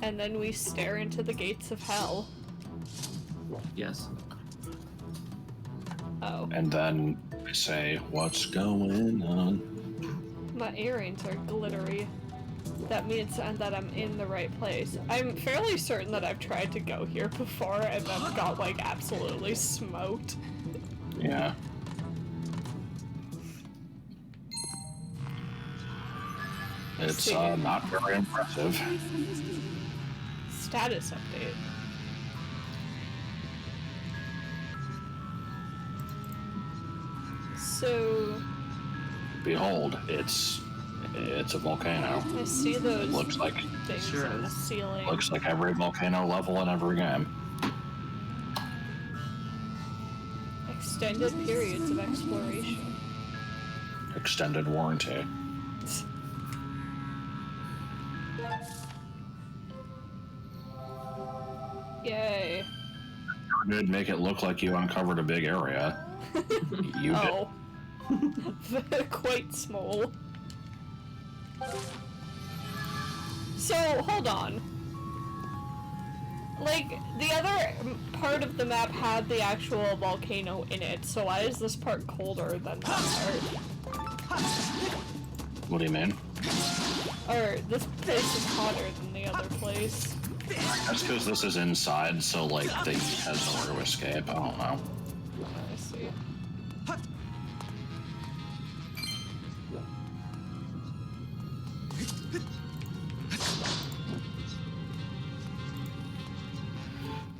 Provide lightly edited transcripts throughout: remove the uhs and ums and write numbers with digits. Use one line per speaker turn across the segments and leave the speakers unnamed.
and then we stare into the gates of hell.
Yes.
Oh.
And then I say, what's going on?
My earrings are glittery. That means that I'm in the right place. I'm fairly certain that I've tried to go here before and then got, like, absolutely smoked.
Yeah. It's not very impressive.
Status update. So...
Behold, it's a volcano.
I see those
Looks like
things on the ceiling.
Looks like every volcano level in every game.
Extended periods of exploration.
Extended warranty.
Yay.
Did make it look like you uncovered a big area. You
oh. did. Quite small. So, hold on. Like, the other part of the map had the actual volcano in it, so why is this part colder than that part?
What do you mean?
Or, this place is hotter than the other place.
That's because this is inside, so, like, the heat has nowhere to escape. I don't know.
I see.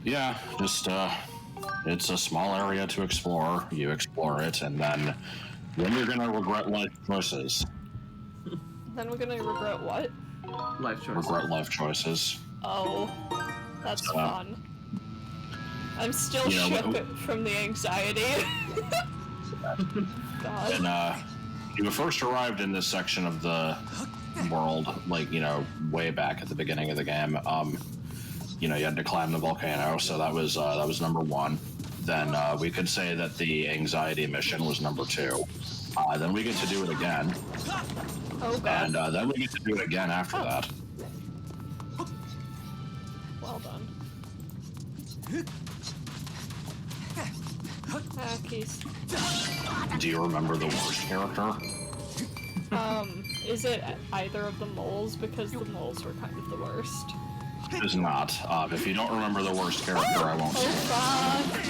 Yeah, just, it's a small area to explore. You explore it, and then you're gonna regret life choices.
Then we're gonna regret what?
Life choices.
Regret life choices.
Oh, that's fun. I'm still shook from the anxiety. God.
And, you first arrived in this section of the world, like, you know, way back at the beginning of the game. You know, you had to climb the volcano, so that was number one. Then, we could say that the anxiety mission was number two. Then we get to do it again.
Oh, God.
And, then we get to do it again after that.
Well done. Ah, keys.
Do you remember the worst character?
Is it either of the moles? Because the moles were kind of the worst.
It is not. If you don't remember the worst character, I won't say
fuck.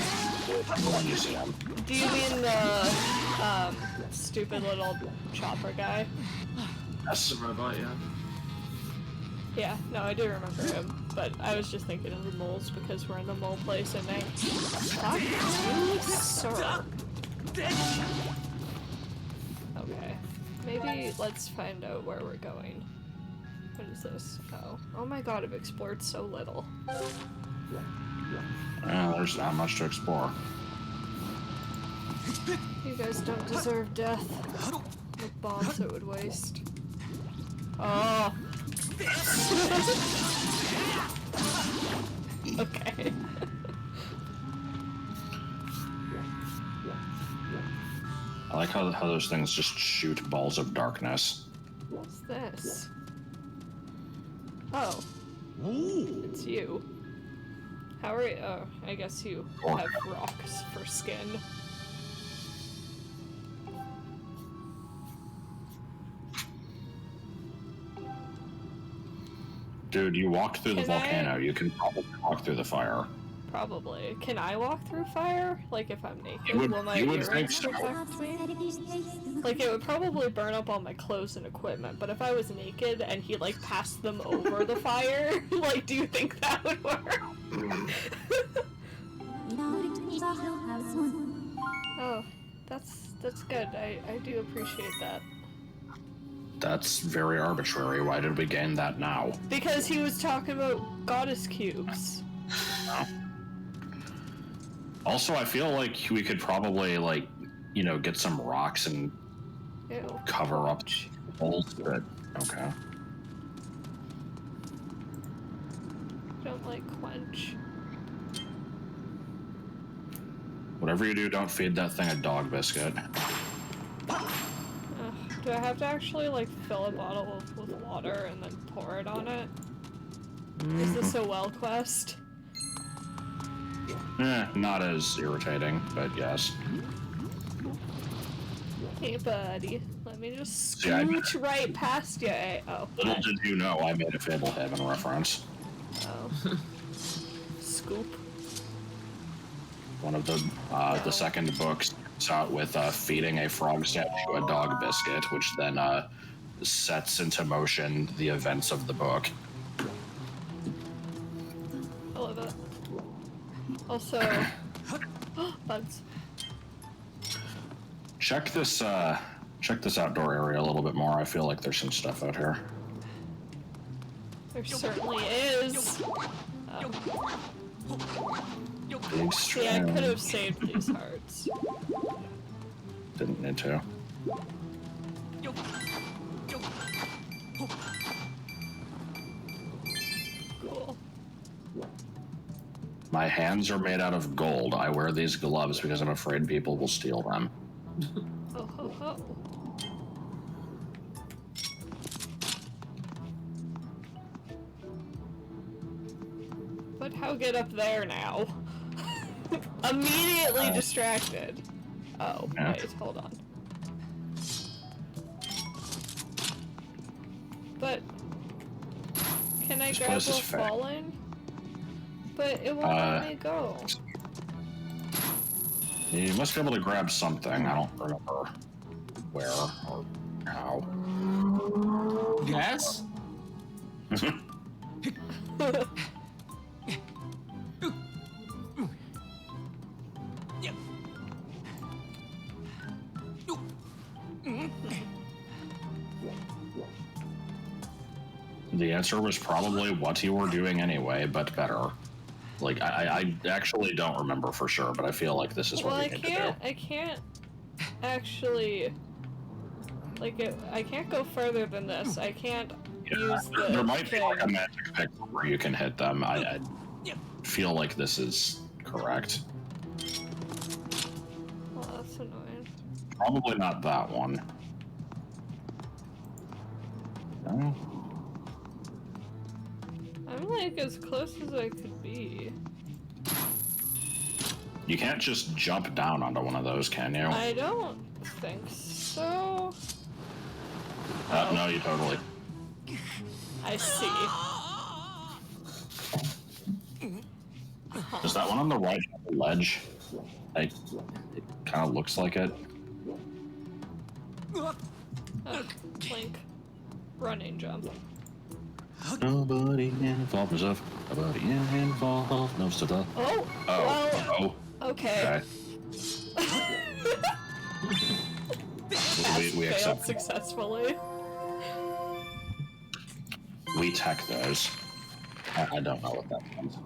when you see him.
Do you mean the, stupid little chopper guy?
Yes.
The robot, yeah.
Yeah, no, I do remember him, but I was just thinking of the moles because we're in the mole place and they... Fuck you, sir. Okay. Maybe let's find out where we're going. What is this? Oh. Oh my god, I've explored so little.
Yeah, there's not much to explore.
You guys don't deserve death. The bombs it would waste. Oh! Okay.
I like how those things just shoot balls of darkness.
What's this? Oh. It's you. How are you? Oh, I guess you have rocks for skin.
Dude, you walked through the volcano. You can probably walk through the fire.
Probably. Can I walk through fire? Like if I'm naked?
Will my earrings
protect me? Like it would probably burn up all my clothes and equipment, but if I was naked and he like passed them over the fire, like do you think that would work? Oh, that's good. I do appreciate that.
That's very arbitrary. Why did we gain that now?
Because he was talking about goddess cubes.
No. Also, I feel like we could probably, like, you know, get some rocks and cover up holes, but okay.
Don't like quench.
Whatever you do, don't feed that thing a dog biscuit.
Do I have to actually, like, fill a bottle with water and then pour it on it? Is this a well quest?
Not as irritating, but yes.
Hey, buddy. Let me just
See, I-
scooch right past you. Oh.
Little
hi.
did you know I made a Fablehaven reference.
Oh. Scoop.
One of the second books starts out with feeding a frog statue a dog biscuit, which then sets into motion the events of the book.
I love it. Also, bugs.
Check this outdoor area a little bit more. I feel like there's some stuff out here.
There certainly is.
Big
See, I
string.
could have saved these hearts.
Didn't need to.
Cool.
My hands are made out of gold. I wear these gloves because I'm afraid people will steal them.
Oh ho ho. But how get up there now? Immediately distracted. Oh,
Yeah.
wait, hold on. But can I
This
grab
place is
while
fake.
falling? But it won't let me go.
You must be able to grab something. I don't remember where or how.
Yes?
The answer was probably what you were doing anyway, but better. Like, I actually don't remember for sure, but I feel like this is
Well,
what
I
we need to do.
can't actually, like, I can't go further than this. I can't use the
There might be
thing.
like a magic pick where you can hit them. I feel like this is correct.
Well, that's annoying.
Probably not that one. No?
I'm like as close as I could be.
You can't just jump down onto one of those, can you?
I don't think so.
No, you totally.
I see.
Is that one on the right ledge? It kind of looks like it.
Oh, Link. Running jump.
Nobody involved himself. Nobody involved knows to the.
Oh!
Oh.
Well,
Oh.
okay.
We
Failed
accept.
successfully.
We tech those. I don't know what that means.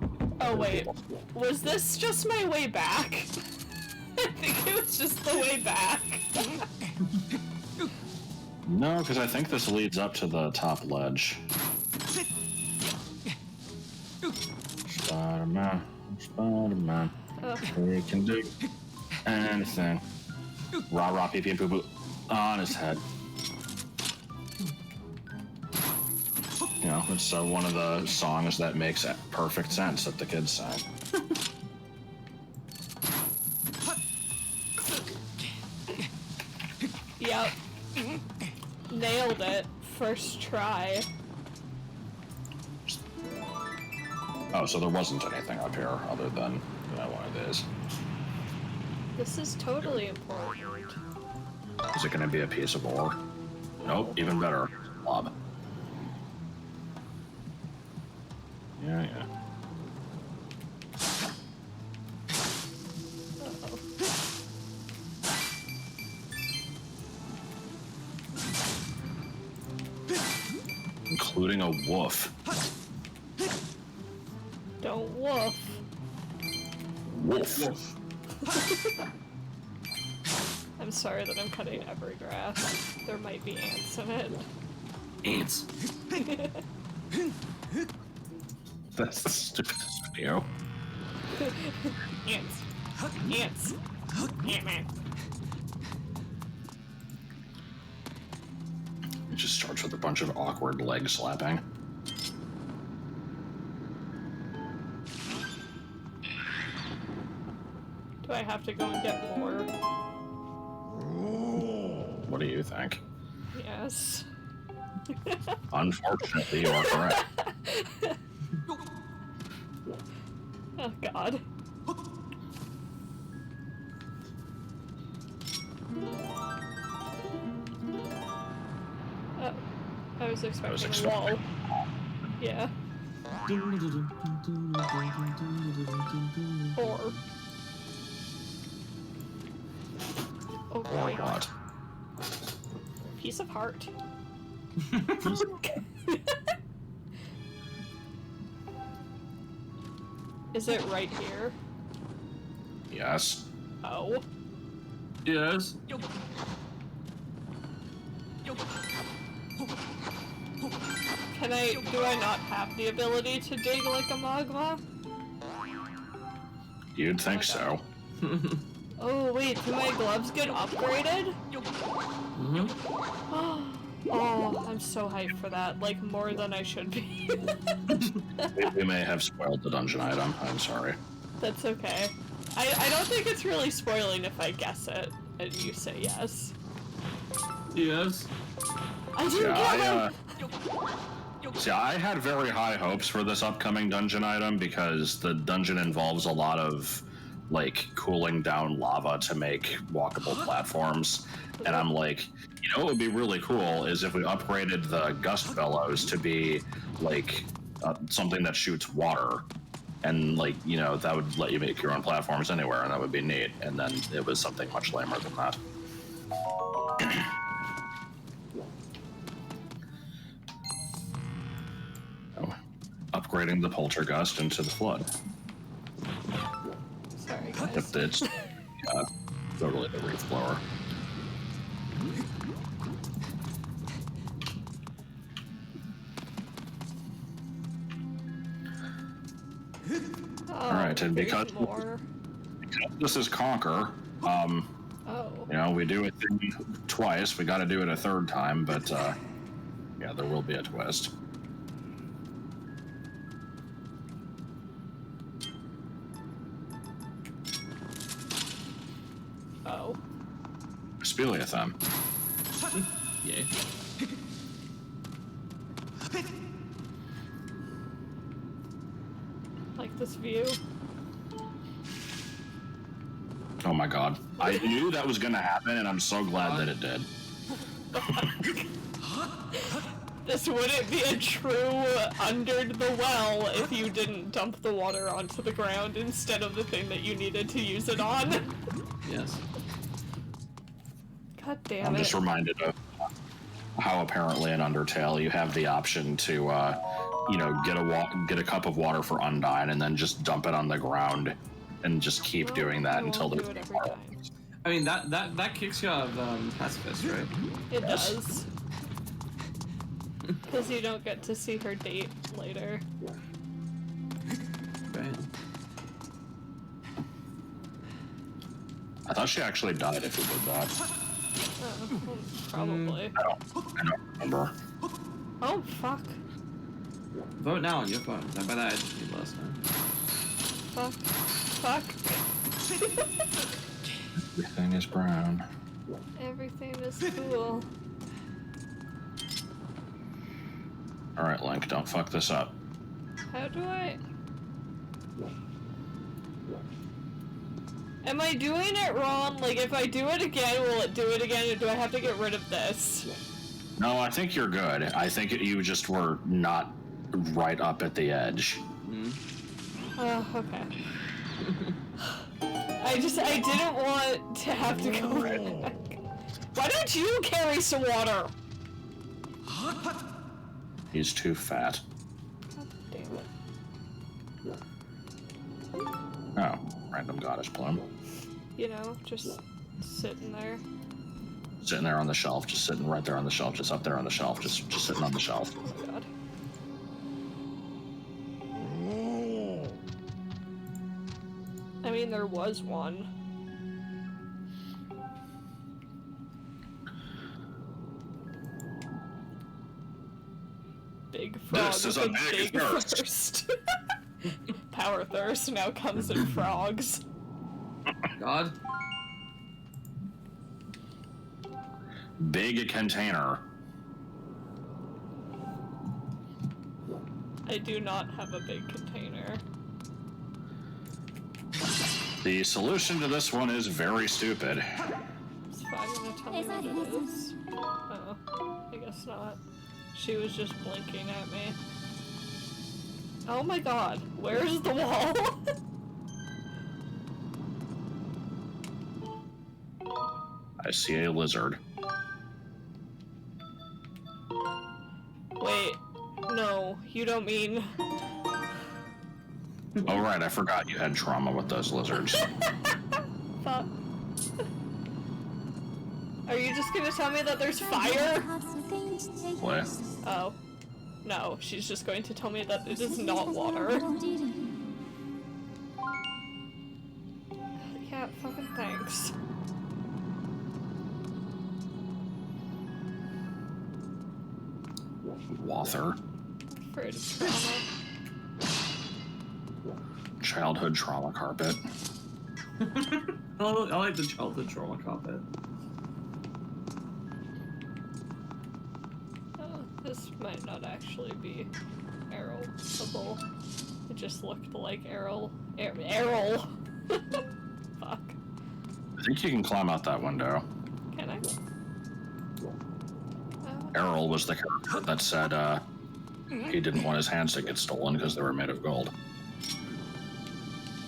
Oh wait, was this just my way back? I think it was just the way back.
No, because I think this leads up to the top ledge. Spider-Man, Spider-Man, he can do anything. Rah rah pee pee and poo poo on his head. You know, it's one of the songs that makes perfect sense that the kids sang.
Yep. Nailed it. First try.
Oh, so there wasn't anything up here other than one of these.
This is totally important.
Is it going to be a piece of ore? Nope, even better. Blob. Yeah, yeah.
Uh-oh.
Including a wolf.
Don't woof.
Wolf.
I'm sorry that I'm cutting every grass. There might be ants in it.
Ants.
That's the stupidest video.
Ants. Ants. Ant-Man.
It just starts with a bunch of awkward leg slapping.
I have to go and get more?
What do you think?
Yes.
Unfortunately, you are correct.
Oh god. Oh, I was expecting a wall. Yeah. Or. Oh
Oh god.
Piece of heart. Is it right here?
Yes.
Oh.
Yes.
Do I not have the ability to dig like a magma?
You'd think so.
Oh wait, do my gloves get upgraded?
Mm-hmm.
Oh, I'm so hyped for that, like more than I should be.
We may have spoiled the dungeon item. I'm sorry.
That's okay. I don't think it's really spoiling if I guess it and you say yes.
Yes.
I didn't get him!
See, I had very high hopes for this upcoming dungeon item because the dungeon involves a lot of, like, cooling down lava to make walkable platforms. And I'm like, you know what would be really cool is if we upgraded the gust bellows to be, like, something that shoots water. And, like, you know, that would let you make your own platforms anywhere, and that would be neat. And then it was something much lamer than that. Upgrading the poltergust into the flood.
Sorry, guys.
If it's totally the wreath blower.
Oh,
All right, and because this is Conquer,
oh.
you know, we do it twice. We got to do it a third time, but yeah, there will be a twist.
Oh.
Speleothem.
Yay.
Like this view.
Oh my god. I knew that was going to happen, and I'm so glad that it did.
This wouldn't be a true under the well if you didn't dump the water onto the ground instead of the thing that you needed to use it on.
Yes.
God damn
I'm
it.
just reminded of how apparently in Undertale you have the option to, you know, get a cup of water for Undyne and then just dump it on the ground and just keep doing that until
do
there's
it every time.
I mean, that kicks you out of Pacifist, right?
It does. Because you don't get to see her date later.
Right.
I thought she actually died if you did that.
Oh, probably.
I don't remember.
Oh, fuck.
Vote now on your phone. By that I just need last time.
Fuck. Fuck.
Everything is brown.
Everything is cool.
Alright, Link, don't fuck this up.
How do I... Am I doing it wrong? Like, if I do it again, will it do it again, or do I have to get rid of this?
No, I think you're good. I think you just were not right up at the edge.
Oh, okay. I didn't want to have to go back. Why don't you carry some water?
He's too fat.
God damn it.
Oh, random goddess plume.
You know, just sitting there.
Sitting there on the shelf, just sitting right there on the shelf, just up there on the shelf, just sitting on the shelf.
Oh my god. I mean, there was one. Big frog.
This is a big thirst.
thirst. Powerthirst now comes in frogs.
God.
Big container.
I do not have a big container.
The solution to this one is very stupid.
Is Fi gonna tell me what it is? Oh, I guess not. She was just blinking at me. Oh my god, where's the wall?
I see a lizard.
Wait, no, you don't mean...
Oh right, I forgot you had trauma with those lizards.
Fuck. Are you just gonna tell me that there's fire?
What?
Oh. No, she's just going to tell me that it is not water. Yeah, fucking thanks.
Wather.
Afraid of trauma.
Childhood trauma carpet.
I like the childhood trauma carpet.
This might not actually be arrowable. It just looked like arrow. Fuck.
I think you can climb out that window.
Can I?
Errol was the character that said he didn't want his hands to get stolen because they were made of gold.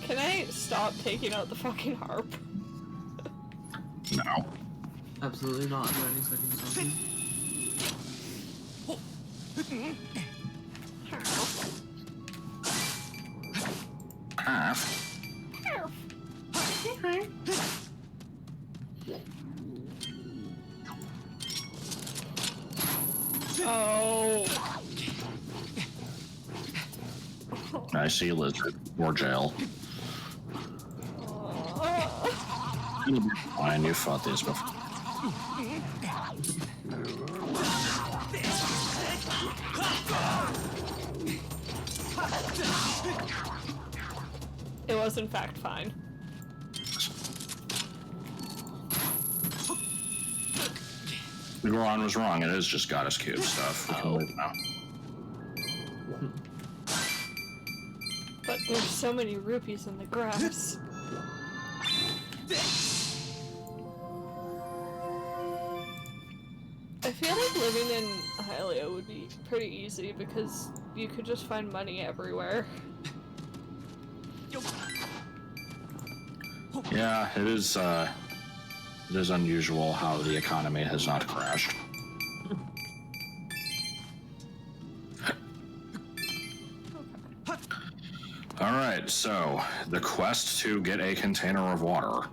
Can I stop taking out the fucking harp?
No.
Absolutely not. Do any second something.
Half.
Oh.
I see a lizard. Or jail. Fine, you fought these before.
It was in fact fine.
Goron was wrong. It is just goddess cube stuff. We can leave now.
But there's so many rupees in the grass. I feel like living in Hylia would be pretty easy because you could just find money everywhere.
Yeah, it is unusual how the economy has not crashed. Alright, so the quest to get a container of water.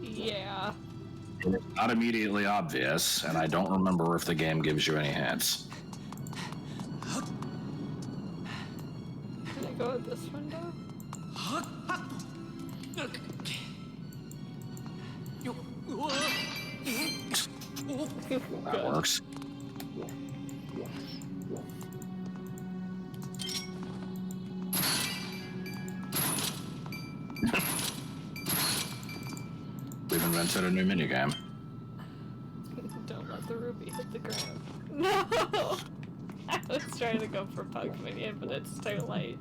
Yeah.
It's not immediately obvious, and I don't remember if the game gives you any hints.
Can I go out this window?
That works. We've invented a new minigame.
Don't let the ruby hit the ground. No! I was trying to go for Pug Minion, but it's too late.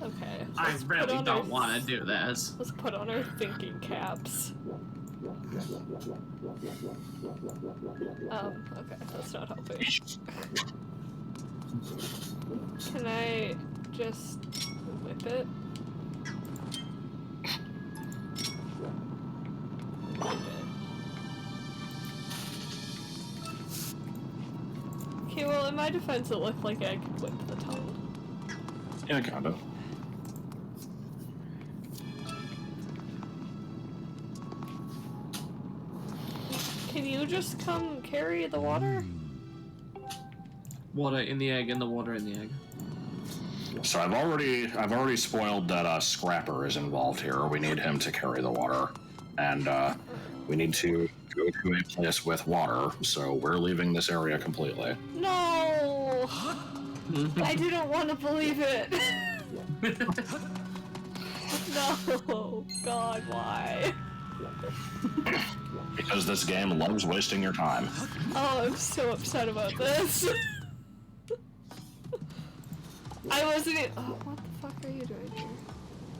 Okay.
I really don't want to do this.
Let's put on our thinking caps. Okay, that's not helping. Can I just whip it? Whip it. Okay, well, in my defense, it looked like I could whip the tongue.
Yeah, kind of.
Can you just come carry the water?
Water in the egg and the water in the egg.
So I've already spoiled that Scrapper is involved here. We need him to carry the water, and we need to go to a place with water. So we're leaving this area completely.
No! I didn't want to believe it. No, God, why?
Because this game loves wasting your time.
Oh, I'm so upset about this. I wasn't even— oh, what the fuck are you doing here?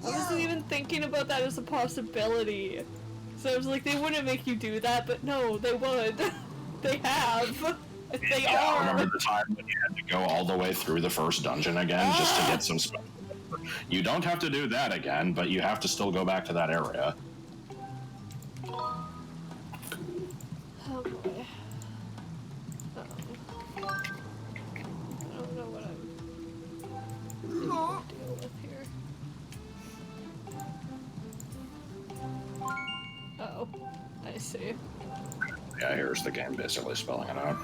I wasn't even thinking about that as a possibility. So I was like, they wouldn't make you do that, but no, they would. They have. They are.
Remember the time when you had to go all the way through the first dungeon again just to get some stuff? You don't have to do that again, but you have to still go back to that area.
Oh boy. I don't know what I'm gonna deal with here. Oh, I see.
Yeah, here's the game basically spelling it out.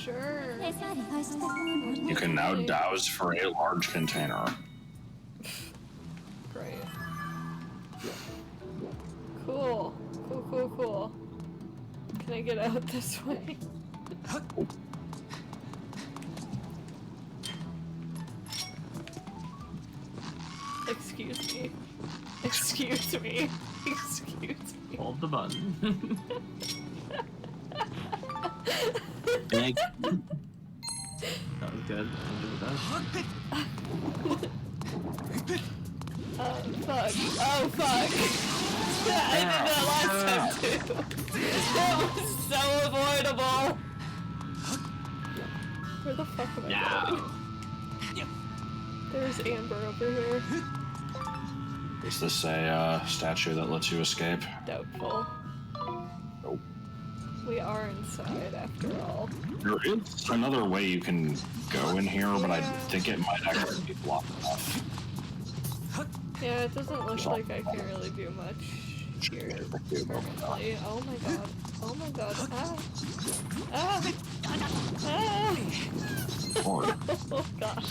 Sure.
You can now douse for a large container.
Great. Cool. Cool. Can I get out this way? Excuse me. Excuse me. Excuse me.
Hold the button.
Big.
That was good. I'll do that.
Oh fuck. Oh fuck. I did that last time too. That was so avoidable. Where the fuck am I going? There's Amber over here.
Is this a statue that lets you escape?
Doubtful.
Nope.
We are inside after all.
There is another way you can go in here, but I think it might actually be blocked off.
Yeah, it doesn't look like I can really do much here currently. Oh my god. Oh my god. Ah. Ah. Ah.
Lord.
Oh god.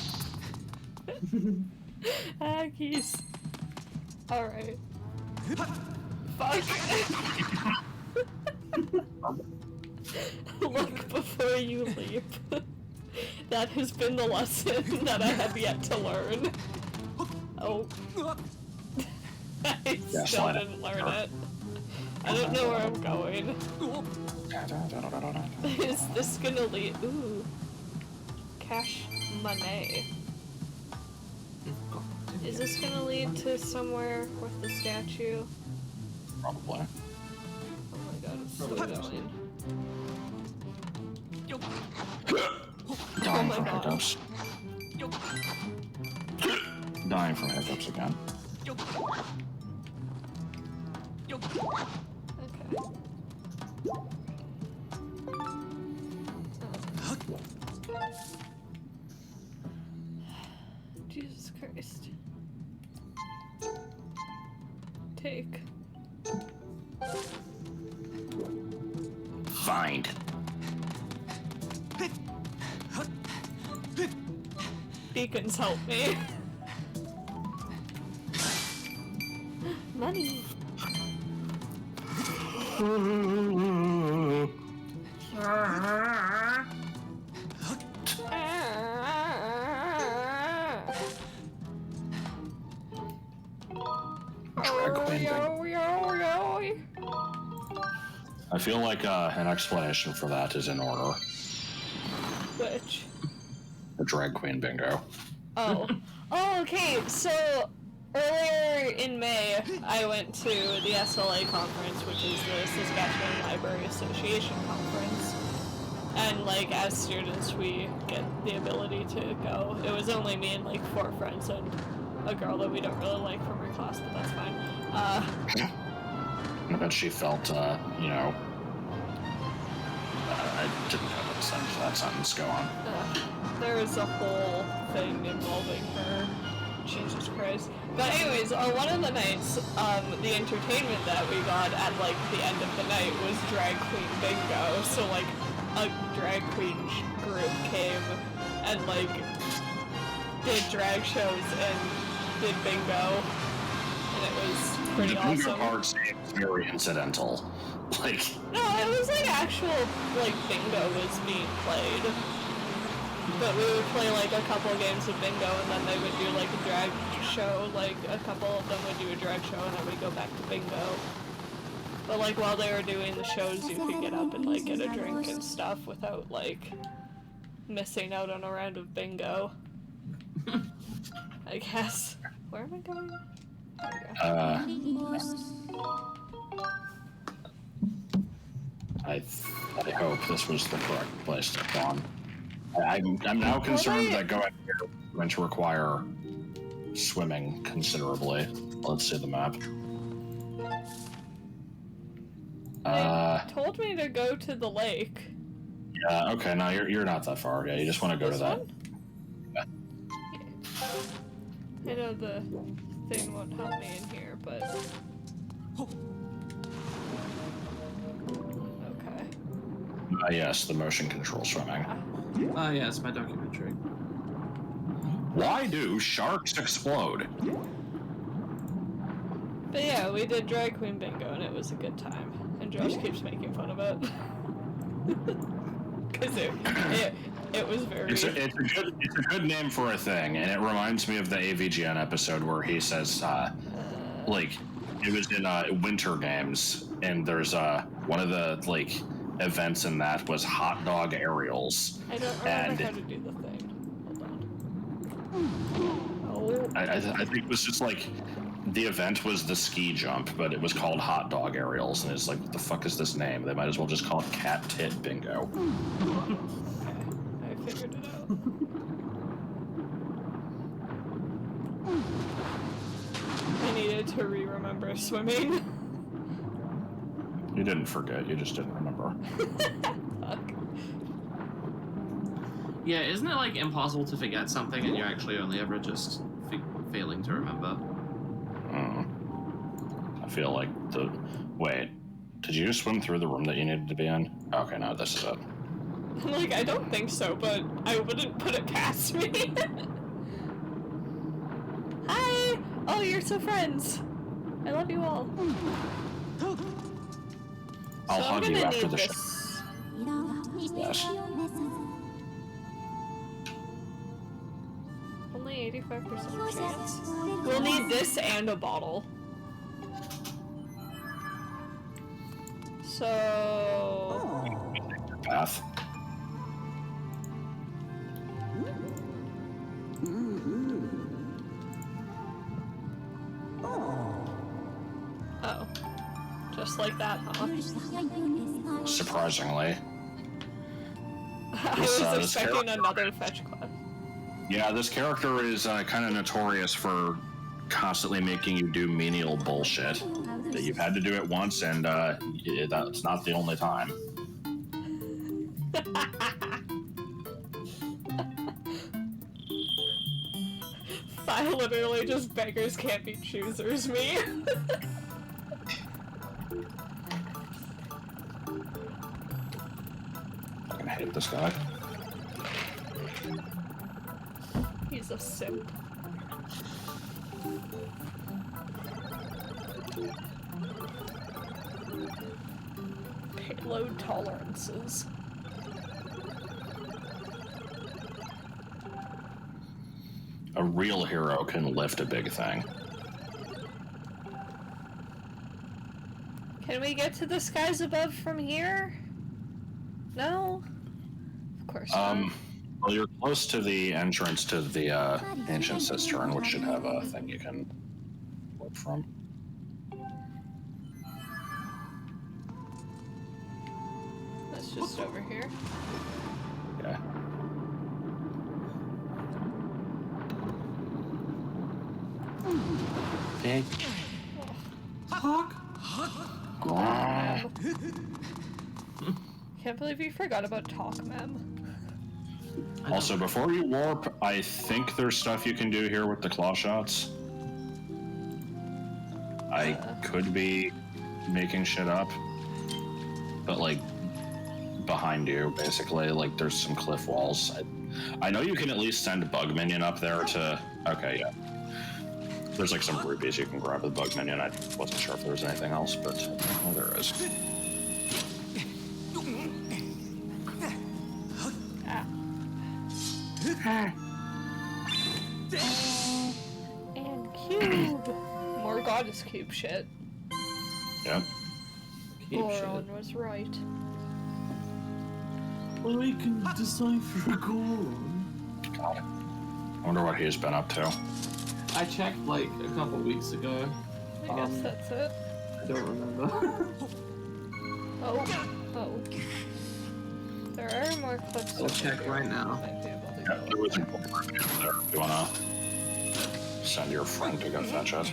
Ah, keys. Alright. Fuck. Look before you leap. That has been the lesson that I have yet to learn. Oh. I still didn't learn it. I don't know where I'm going. Is this gonna lead— ooh. Cash money. Is this gonna lead to somewhere with the statue?
Probably.
Oh my god, it's so annoying.
Dying
my
from
God.
hiccups. Dying from hiccups again.
Okay. Jesus Christ. Take.
Find.
Beacons help me. Money.
I feel like an explanation for that is in order.
Which?
The drag queen bingo.
Oh. Oh, okay. So earlier in May, I went to the SLA conference, which is the Saskatchewan Library Association conference. And like, as students, we get the ability to go. It was only me and like 4 friends and a girl that we don't really like from her class, but that's fine.
I bet she felt, you know, I didn't know that sentence. Go on.
There was a whole thing involving her. Jesus Christ. But anyways, on one of the nights, the entertainment that we got at like the end of the night was drag queen bingo. So like a drag queen group came and like did drag shows and did bingo and it was pretty
the
awesome.
bingo part seems very incidental. Like,
No, it was like actual like bingo was being played. But we would play like a couple games of bingo and then they would do like a drag show, like a couple of them would do a drag show and then we'd go back to bingo. But like while they were doing the shows you could get up and like get a drink and stuff without like missing out on a round of bingo. I guess. Where am I going? There we go.
I hope this was the correct place to spawn. I'm now concerned that going here is going to require swimming considerably. Let's see the map.
They told me to go to the lake.
Yeah, okay, no, you're not that far. Yeah, you just want to go
This
to that.
one? I know the thing won't help me in here, but... Okay.
Yes, the motion control swimming.
Yeah, it's my documentary.
Why do sharks explode?
But yeah, we did drag queen bingo and it was a good time. And Josh keeps making fun of it. Because it was very...
It's a good name for a thing, and it reminds me of the AVGN episode where he says, like, it was in Winter Games, and there's one of the, like, events in that was hot dog aerials.
I don't remember how to do the thing. Hold on. Oh.
I think it was just like, the event was the ski jump, but it was called hot dog aerials, and it's like, what the fuck is this name? They might as well just call it cat tit bingo.
Okay, I figured it out. I needed to re-remember swimming.
You didn't forget, you just didn't remember.
Fuck.
Yeah, isn't it like impossible to forget something and you're actually only ever just failing to remember?
I feel like the... Wait, did you just swim through the room that you needed to be in? Okay, no, this is it.
I'm like, I don't think so, but I wouldn't put it past me. Hi! Oh, you're so friends. I love you all.
I'll
So
hug
I'm
you
gonna
after
need
the show.
this.
Yes.
Only 85% chance. We'll need this and a bottle. So...
Path.
Oh. Just like that, huh?
Surprisingly.
I
This,
was
this
expecting
character-
another fetch quest.
Yeah, this character is kind of notorious for constantly making you do menial bullshit. That you've had to do it once, and that's not the only time.
I literally just beggars can't be choosers me.
I'm gonna hate this guy.
He's a simp. Payload tolerances.
A real hero can lift a big thing.
Can we get to the skies above from here? No? Of course not.
Well, you're close to the entrance to the ancient cistern, which should have a thing you can look from.
That's just over here.
Yeah. Big.
Talk.
Can't believe you forgot about Talk Mem.
Also, before you warp, I think there's stuff you can do here with the claw shots. I could be making shit up, but like behind you, basically, like there's some cliff walls. I know you can at least send Bug Minion up there to. Okay, yeah. There's like some rupees you can grab with Bug Minion. I wasn't sure if there was anything else, but well, there is.
And cube. More goddess cube shit.
Yep.
Goron was right.
I can decipher a Goron.
God. I wonder what he's been up to.
I checked like a couple weeks ago.
I guess that's it.
I don't remember.
Oh. There are more clips.
I'll check right now.
Might be able to
Yeah,
go
there was a gold ruby up there. You wanna send your friend to go fetch it?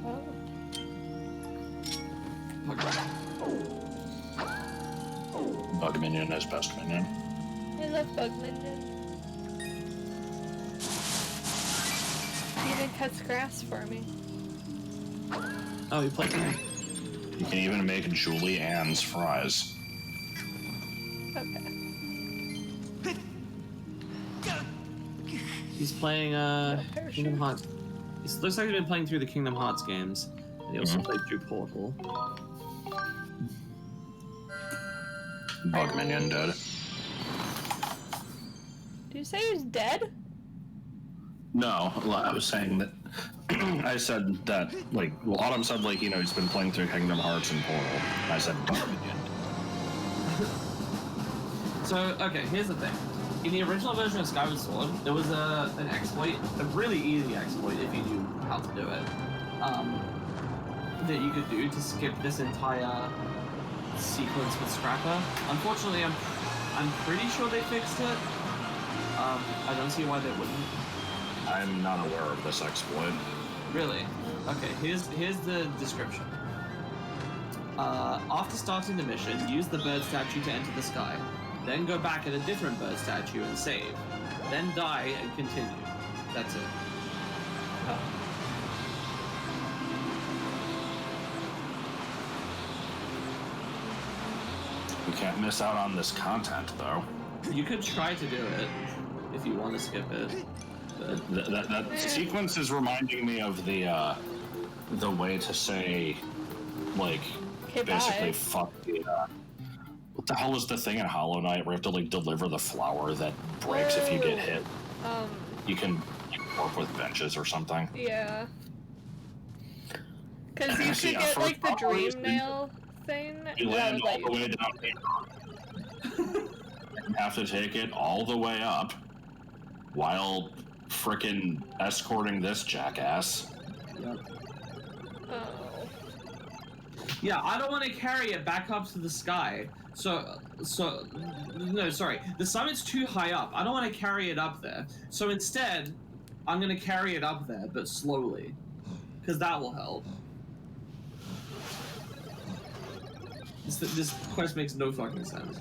Oh.
Bug Minion is best minion.
I love Bug Minion. He even cuts grass for me.
Oh, you played tonight.
You can even make Julie Ann's fries.
Okay.
He's playing Kingdom Hearts. It looks like he's been playing through the Kingdom Hearts games. And he also played through Portal.
Bug Minion dead.
Do you say he's dead?
No, I was saying that. I said that, like, well, Autumn said, like, you know, he's been playing through Kingdom Hearts and Portal. I said Bug Minion.
So, okay, here's the thing. In the original version of Skyward Sword, there was an exploit, a really easy exploit if you knew how to do it, that you could do to skip this entire sequence with Scrapper. Unfortunately, I'm pretty sure they fixed it. I don't see why they wouldn't.
I'm not aware of this exploit.
Really? Okay, here's the description. After starting the mission, use the bird statue to enter the sky. Then go back at a different bird statue and save. Then die and continue. That's it.
Oh.
You can't miss out on this content, though.
You could try to do it if you want to skip it. But
That sequence is reminding me of the way to say, like,
Okay,
basically
bye.
fuck the, what the hell is the thing in Hollow Knight where you have to, like, deliver the flower that breaks if you get hit? You can work with benches or something.
Yeah. Because you
See,
could
at
get, like, the
first I
dream
was
nail thing.
You
that
land
would
all
let
the
you-
way down. You have to take it all the way up while frickin' escorting this jackass.
yep.
Oh.
Yeah, I don't want to carry it back up to the sky. No, sorry. The summit's too high up. I don't want to carry it up there. So instead, I'm going to carry it up there, but slowly. Because that will help. This quest makes no fucking sense.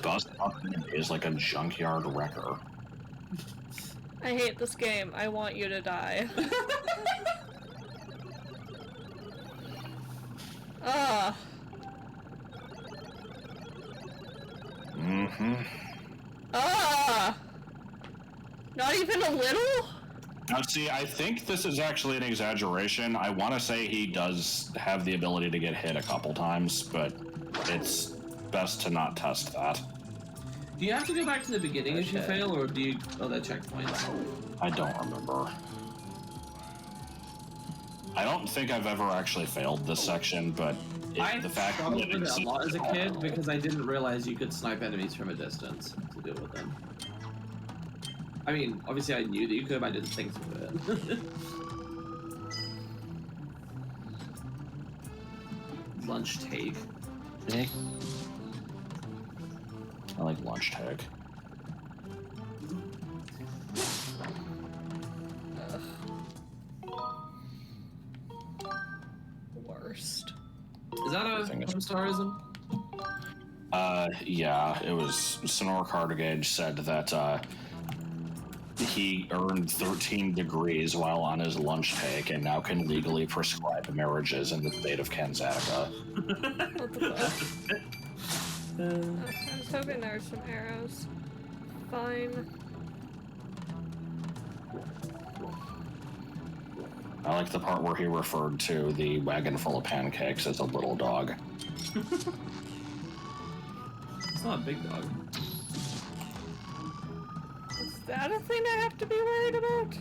Bust is like a junkyard wrecker.
I hate this game. I want you to die. Ah.
Mm-hmm.
Ah. Not even a little?
Now, see, I think this is actually an exaggeration. I want to say he does have the ability to get hit a couple times, but it's best to not test that.
Do you have to go back to the beginning if you
Okay.
fail, or do you... Oh, that checkpoints.
I don't remember. I don't think I've ever actually failed this section, but
I
the fact that
struggled with it a
seems
lot as a kid
normal.
because I didn't realize you could snipe enemies from a distance to deal with them. I mean, obviously I knew that you could, but I didn't think through it. Lunch take.
I like lunch tag.
Worst.
Is that a
think it's-
homestarism?
Yeah, it was. Sonora Cardigage said that he earned 13 degrees while on his lunch take and now can legally prescribe marriages in the state of Kanzatka.
What the fuck? I was hoping there were some arrows. fine.
I like the part where he referred to the wagon full of pancakes as a little dog.
It's not a big dog.
Is that a thing I have to be worried about?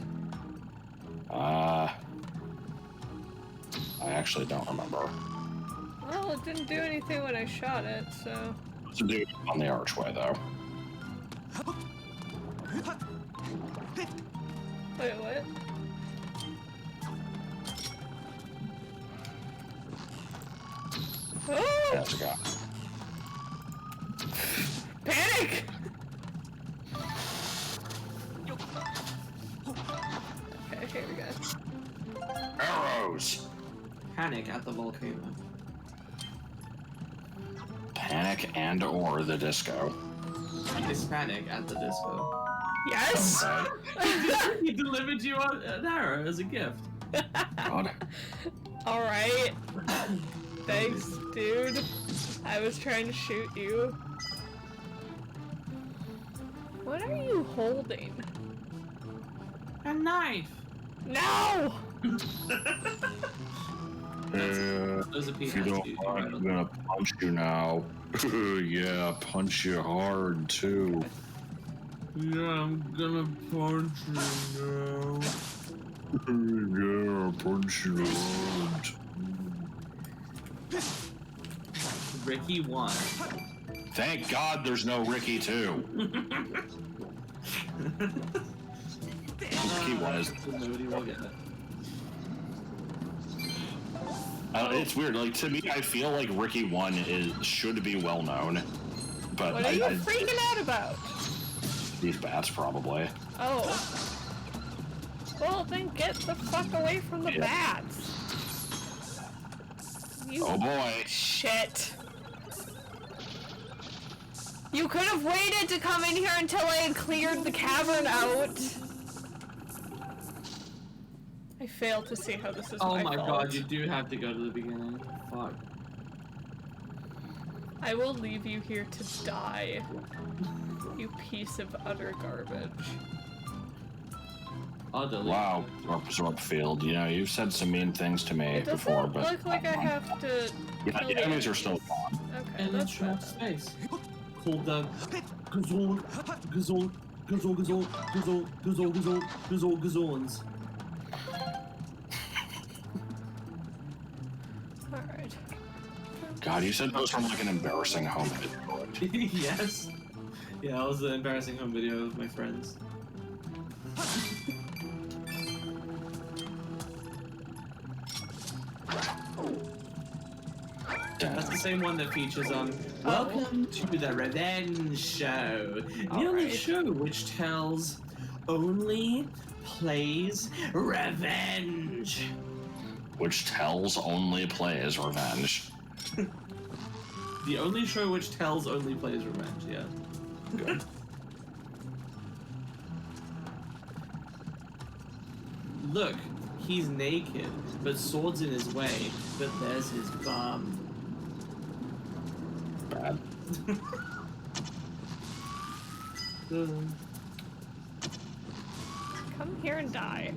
I actually don't remember.
Well, it didn't do anything when I shot it, so...
It's a dude on the archway, though.
Wait, what? Oh!
That's a guy.
Panic! Okay, here we go.
Arrows!
Panic at the volcano.
Panic and or the disco.
Hispanic at the disco.
Yes!
He delivered you an arrow as a gift.
God.
Alright. Thanks, dude. I was trying to shoot you. What are you holding?
A knife!
No!
There's a
If you don't mind, I'm gonna punch you now. Yeah, punch you hard, too. Yeah, I'm gonna punch you now. Yeah, punch you hard.
Ricky won.
Thank God there's no Ricky 2. Ricky was.
Nobody will get it.
It's weird. Like, to me, I feel like Ricky 1 should be well known, but
What are you freaking out about?
These bats probably.
Oh. Well, then get the fuck away from the bats. You
Oh boy.
shit. You could have waited to come in here until I had cleared the cavern out. I fail to see how this is
Oh
my
my
fault.
god, you do have to go to the beginning. Fuck.
I will leave you here to die. You piece of utter garbage.
Utterly.
Wow, Zorpfield. You know, you've said some mean things to me
It doesn't
before, but
look like I have to...
yeah,
kill
the enemies are still gone.
Okay,
And
that's
it's
not
space. Called the Gazol, Gazol, Gazol, Gazol, Gazol, Gazol, Gazol, Gazol, Gazolans.
Alright.
God, you said those from like an embarrassing home video.
Yes. Yeah, that was an embarrassing home video of my friends. That's the same one that features Welcome to the Revenge Show. The only show which only plays revenge.
Which only plays revenge.
The only show which only plays revenge, yeah.
Good.
Look, he's naked, but sword's in his way, but there's his bum.
Bad.
Come here and die.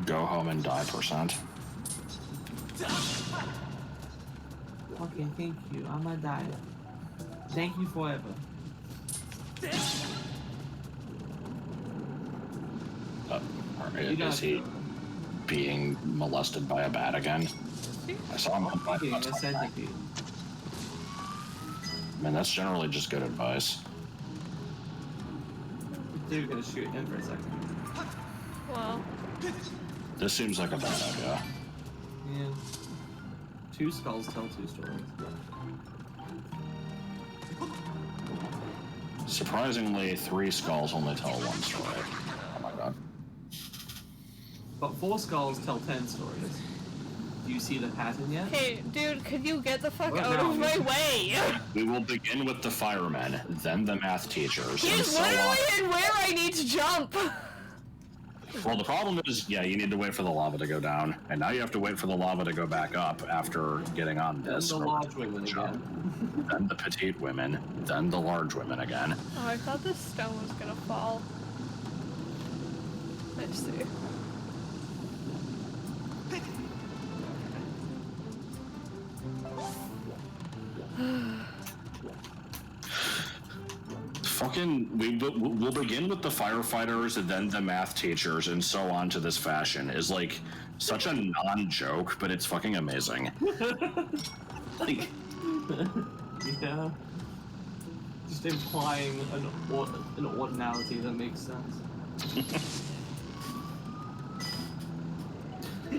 Go home and die, %.
Okay, thank you. I'm gonna die. Thank you forever.
Alright, is he being molested by a bat again? I saw him on
Being a centipede.
I mean, that's generally just good advice.
They were gonna shoot him for a second.
Well,
This seems like a bad idea.
Yeah. 2 skulls tell 2 stories.
Surprisingly, 3 skulls only tell 1 story. Oh my god.
But 4 skulls tell 10 stories. Do you see the pattern yet?
hey, dude, could you get the fuck
Well,
out
now
of my way?
We will begin with the firemen, then the math teachers. and
He's
so
literally
on.
in where I need to jump.
Well, the problem is, yeah, you need to wait for the lava to go down, and now you have to wait for the lava to go back up after getting on this.
The large women again.
Then the petite women, then the large women again.
Oh, I thought this stone was gonna fall. Let's see.
Fucking, we'll begin with the firefighters and then the math teachers and so on to this fashion is like such a non-joke, but it's fucking amazing. Like,
yeah. Just implying an ordinality that makes sense.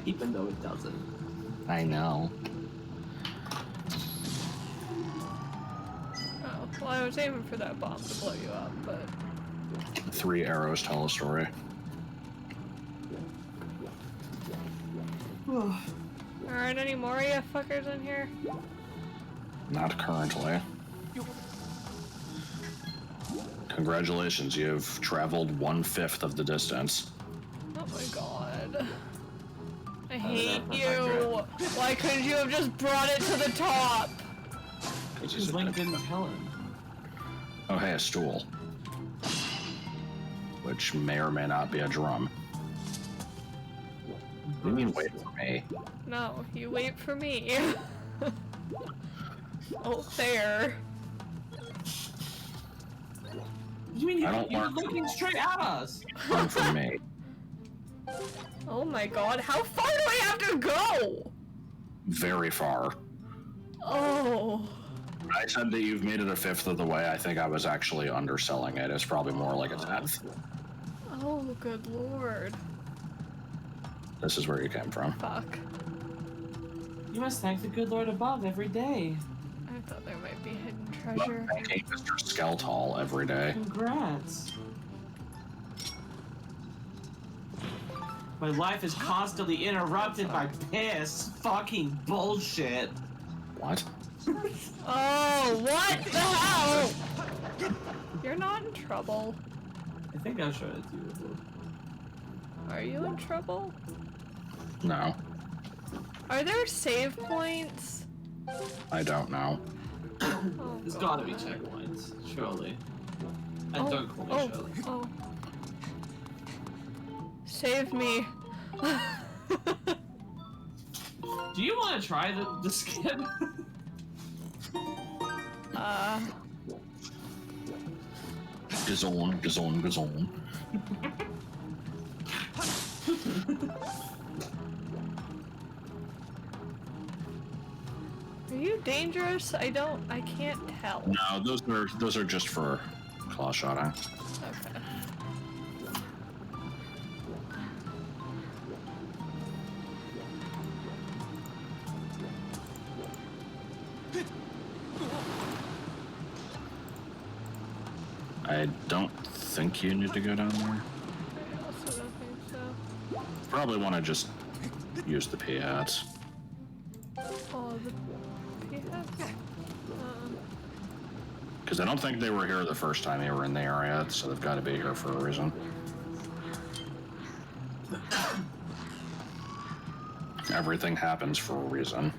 Even though it doesn't.
I know.
Oh, well, I was aiming for that bomb to blow you up, but...
3 arrows tell a story.
Aren't any more of you fuckers in here?
Not currently. Congratulations, you've traveled 1/5 of the distance.
Oh my god. I hate you! Why couldn't you have just brought it to the top?
Because Link didn't tell him.
Oh, hey, a stool. Which may or may not be a drum. What do you mean, wait for me?
No, you wait for me. Oh, there.
You mean you're looking straight at us?
Run from me.
Oh my god, how far do I have to go?
Very far.
Oh.
When I said that you've made it 1/5 of the way, I think I was actually underselling it. It's probably more like a 10th.
Oh, good lord.
This is where you came from.
Fuck.
You must thank the good Lord above every day.
I thought there might be hidden treasure.
I hate Mr. Skeltall every day.
Congrats. My life is constantly interrupted by piss fucking bullshit.
What?
Oh, what the hell? You're not in trouble.
I think I showed it to you before.
Are you in trouble?
No.
Are there save points?
I don't know.
Oh,
There's
God.
gotta be checkpoints, surely. And
Oh,
don't call me
oh,
Shirley.
oh. Save me.
Do you want to try the skip?
Gazon, gazon, gazon.
Are you dangerous? I can't tell.
No, those are just for claw shotting.
Okay.
I don't think you need to go down there.
I also don't think so.
Probably want to just use the P-hats.
Oh, the p-hats?
Because I don't think they were here the first time they were in the area, so they've got to be here for a reason. Everything happens for a reason.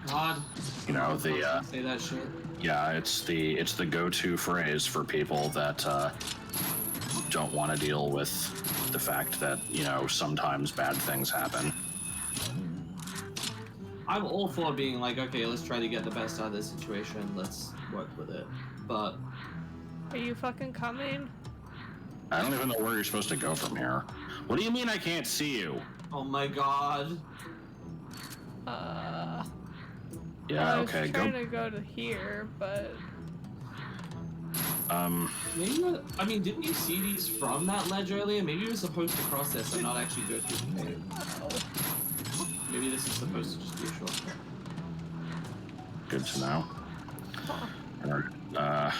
God.
You know, the
Say that shit.
yeah, it's the go-to phrase for people that don't want to deal with the fact that, you know, sometimes bad things happen.
I'm all for being like, okay, let's try to get the best out of this situation. Let's work with it. But
Are you fucking coming?
I don't even know where you're supposed to go from here. What do you mean I can't see you?
oh my god.
Yeah,
I was
okay,
trying
go.
to go to here, but
Maybe. I mean, didn't you see these from that ledge earlier? Maybe you were supposed to cross this and not actually go through the cave. Maybe this is supposed to just be a shortcut.
Good to know. Alright,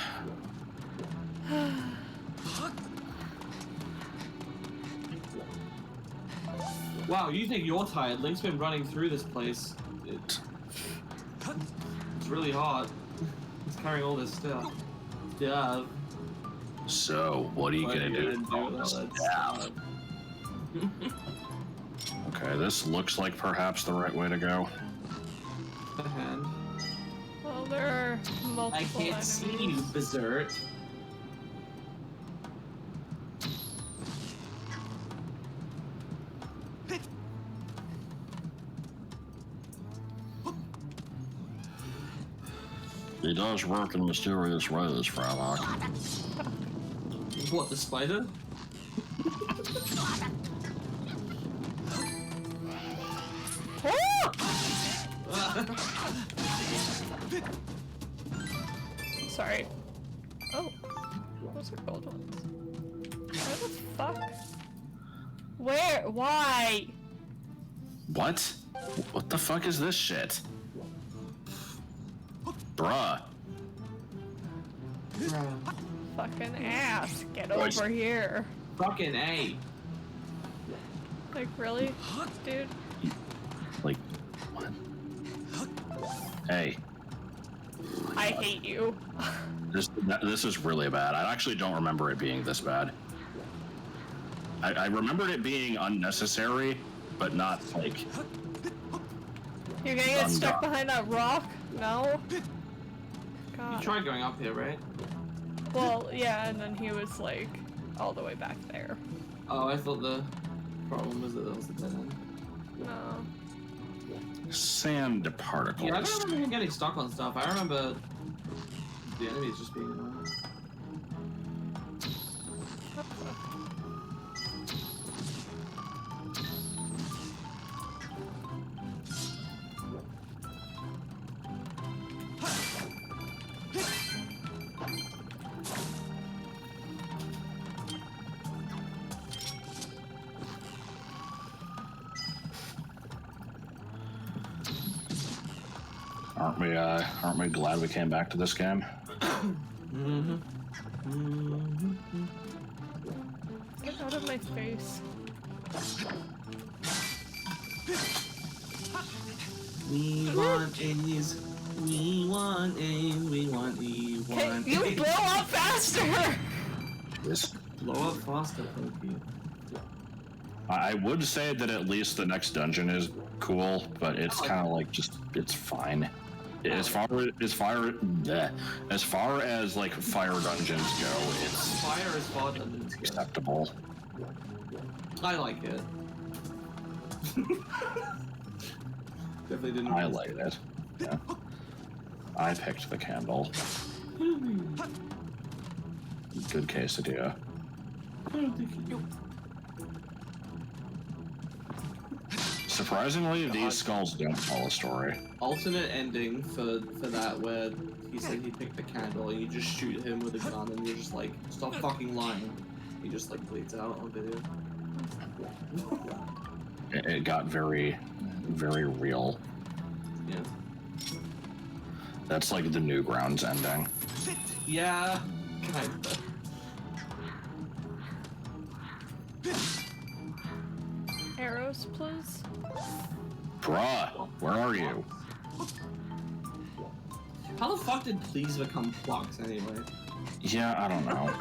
Wow, you think you're tired? Link's been running through this place. It's really hard. He's carrying all this stuff. Yeah.
so, what are you
What
gonna
are you
do?
gonna do with all that stuff?
Okay, this looks like perhaps the right way to go.
And
Well, there are multiple
I can't
enemies.
see you, Berserk.
He does work in mysterious ways, Frylock.
What, the spider?
Sorry. Oh, those are gold ones. Where the fuck? Where? Why?
What? What the fuck is this shit? Bruh.
Fucking ass. Get
Boys.
over here.
Fucking A.
Like, really? Dude?
Like, what? Hey,
I hate you.
this is really bad. I actually don't remember it being this bad. I remembered it being unnecessary, but not like.
You're gonna get stuck
Undone.
behind that rock? No?
You
God.
tried going up here, right?
Well, yeah, and then he was like all the way back there.
Oh, I thought the problem was that there was a dead end.
No.
Sand particles.
Yeah, I don't remember him getting stuck on stuff. I remember the enemies just being annoying.
Aren't we glad we came back to this game?
Get out of my face.
We want A's. We want A. We want E.
Can you blow up faster?
This.
Blow up faster, Pokey.
I would say that at least the next dungeon is cool, but it's kind of like just it's fine. As far as like fire dungeons go, it's
Fire is far dungeons go.
acceptable.
I like it. Definitely didn't.
I like it. Yeah. I picked the candle. Good quesadilla. Surprisingly, these skulls don't tell a story.
Alternate ending for that where he said he picked the candle and you just shoot him with a gun and you're just like, stop fucking lying. He just like bleeds out on video.
It got very, very real.
Yeah.
That's like the Newgrounds ending.
Yeah, kinda.
Arrows, please.
Bruh, where are you?
How the fuck did please become Vox anyway?
Yeah, I don't know.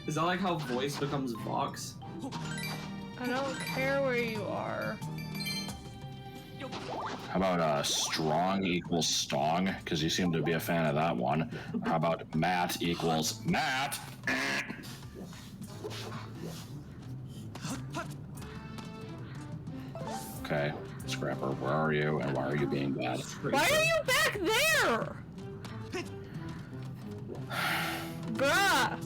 Is that like how voice becomes Vox?
I don't care where you are.
How about strong equals stong? Because you seem to be a fan of that one. How about Matt equals Matt? Okay, Scrapper, where are you and why are you being bad?
Why are you back there? Bruh!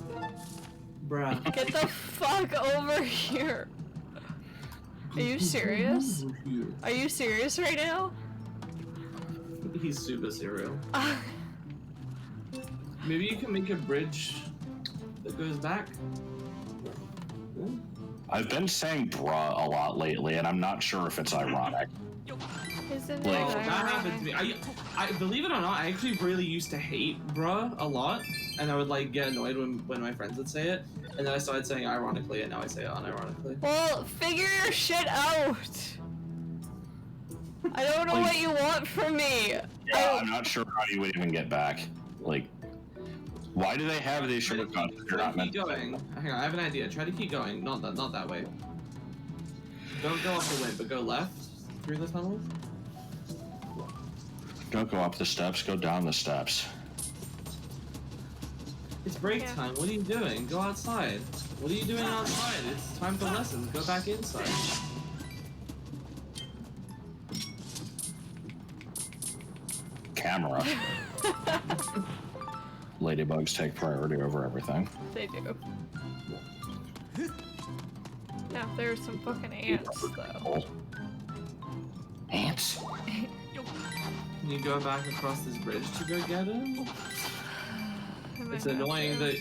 Bruh.
Get the fuck over here. Are you serious? Are you serious right now?
He's super serial. Maybe you can make a bridge that goes back?
I've been saying bruh a lot lately, and I'm not sure if it's ironic.
Isn't it
Like-
Oh, that happened to
ironic?
me. I believe it or not, I actually really used to hate bruh a lot, and I would like get annoyed when my friends would say it, and then I started saying ironically, and now I say it unironically.
Well, figure your shit out. I don't know
Like-
what you want from me.
Yeah, I'm not sure how you would even get back. Like, why do they have these shortcuts if you're not meant
keep
to?
going. Hang on, I have an idea. Try to keep going. Not that way. Don't go up the way, but go left through the tunnel.
Don't go up the steps, go down the steps.
It's break time. What are you doing? Go outside. What are you doing outside? It's time for lessons. Go back inside.
Camera. Ladybugs take priority over everything.
They do. Now there's some fucking ants though.
Ants?
Can you go back across this bridge to go get him? It's annoying that...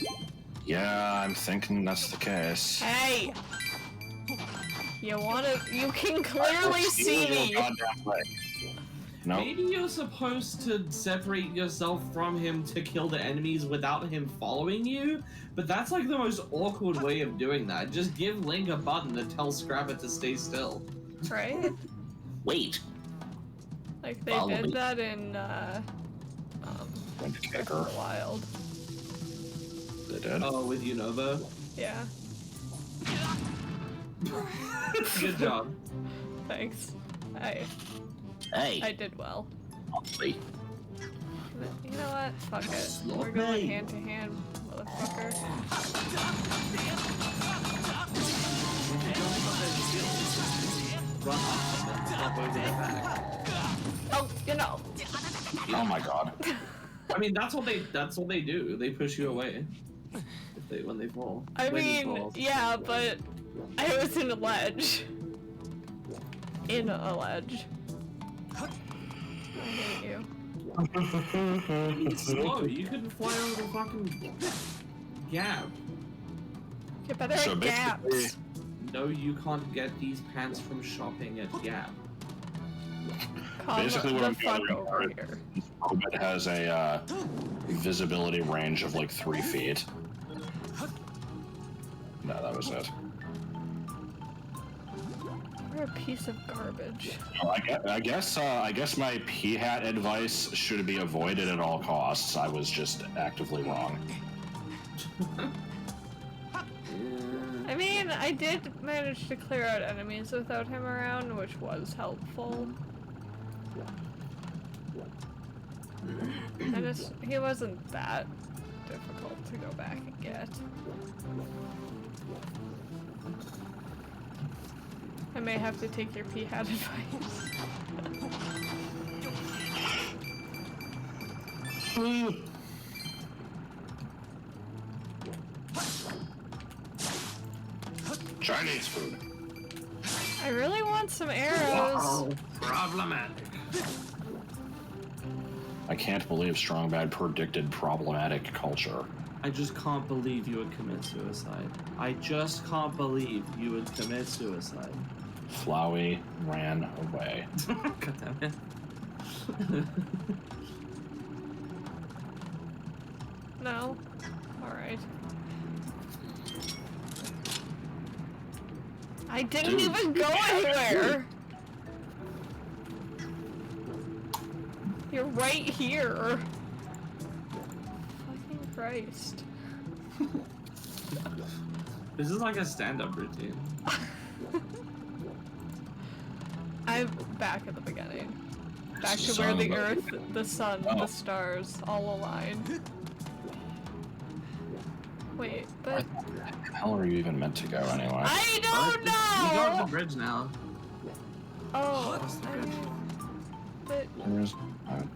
Yeah, I'm thinking that's the case.
Hey! You can clearly see me!
Nope.
Maybe you're supposed to separate yourself from him to kill the enemies without him following you, but that's like the most awkward way of doing that. Just give Link a button that tells Scrapper to stay still.
Right?
Wait.
Like they
Follow
did
me.
that in
Kicker.
Wild.
They did?
Oh, with Unova?
Yeah.
Good job.
Thanks.
Hey.
I did well.
Wait.
You know what? Fuck it.
Slow
We're going
play.
hand to hand, motherfucker.
Run up and then hop over the back.
Oh, you know.
Oh my god.
I mean, that's what they do. They push you away when they fall.
I
When you
mean,
fall.
yeah, but I was in a ledge. In a ledge. I hate you.
It's slow. You couldn't fly over the fucking gap.
Get better
So
at
basically-
gaps.
No, you can't get these pants from shopping at Gap.
Come
Basically what
the
I'm
fuck
gathering
over
are-
here.
It has a visibility range of like 3 feet. No, that was it.
You're a piece of garbage.
Well, I guess my pea hat advice should be avoided at all costs. I was just actively wrong.
I mean, I did manage to clear out enemies without him around, which was helpful. He wasn't that difficult to go back and get. I may have to take your pea hat advice.
Chinese food.
I really want some arrows.
Wow, problematic.
I can't believe Strong Bad predicted problematic culture.
I just can't believe you would commit suicide. I just can't believe you would commit suicide.
Flowey ran away.
God damn it.
No? Alright. I didn't
Dude.
even go anywhere! You're right here! Fucking Christ.
This is like a stand-up routine.
I'm back at the beginning. Back to
Son
where
of
the
a-
earth, the sun,
Oh.
the stars all align. Wait, but
Where the hell are you even meant to go anyway?
I don't
You go up
know!
the bridge now.
Oh,
Cross the
I
bridge.
mean, but
There is no time.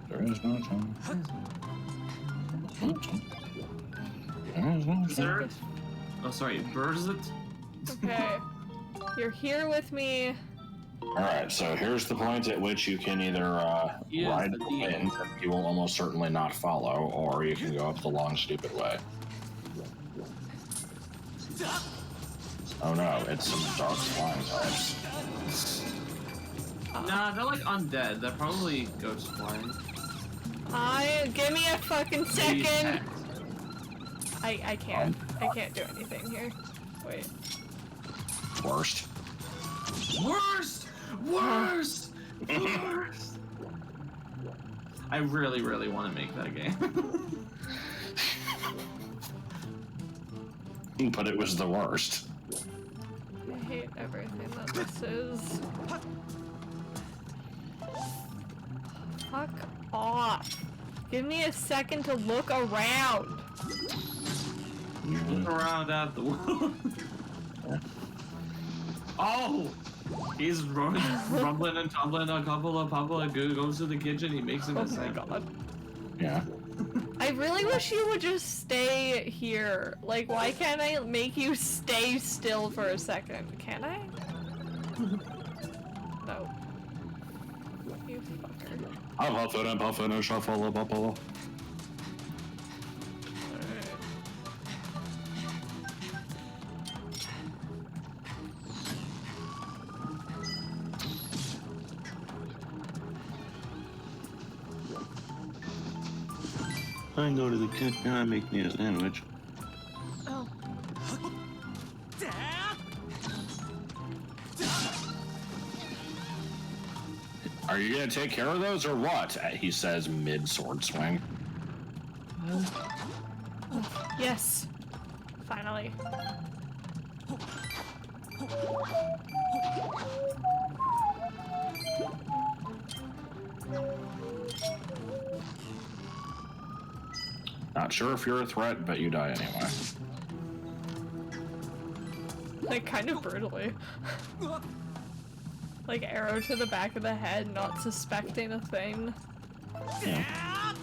There is no time.
Sir? Oh, sorry, Burzit?
okay. You're here with me.
Alright, so here's the point at which you can either
Yes,
ride
the
the
deal.
wind that you will almost certainly not follow, or you can go up the long, stupid way. Oh no, it's some dark flying types.
Nah, they're like undead. They're probably ghost flying.
Give me a fucking
Maybe
second.
pets.
I can't. I can't do anything here. Wait.
Worst.
Worst! Worst! Worst! I really, really want to make that game.
But it was the worst.
I hate everything that this is. Fuck off. Give me a second to look around.
Look around at the world. Oh! He's rumbling and tumbling a couple of Papa goes to the kitchen, he makes him a sandwich.
Oh my god.
Yeah.
I really wish you would just stay here. Like, why can't I make you stay still for a second? Can I? No. You fucker.
I'm huffing and shuffle a bubble. I go to the kitchen and I make me a sandwich.
Oh.
Are you gonna take care of those or what? He says mid sword swing.
Yes. Finally.
Not sure if you're a threat, but you die anyway.
Like, kind of brutally. Like, arrow to the back of the head, not suspecting a thing.
Yeah.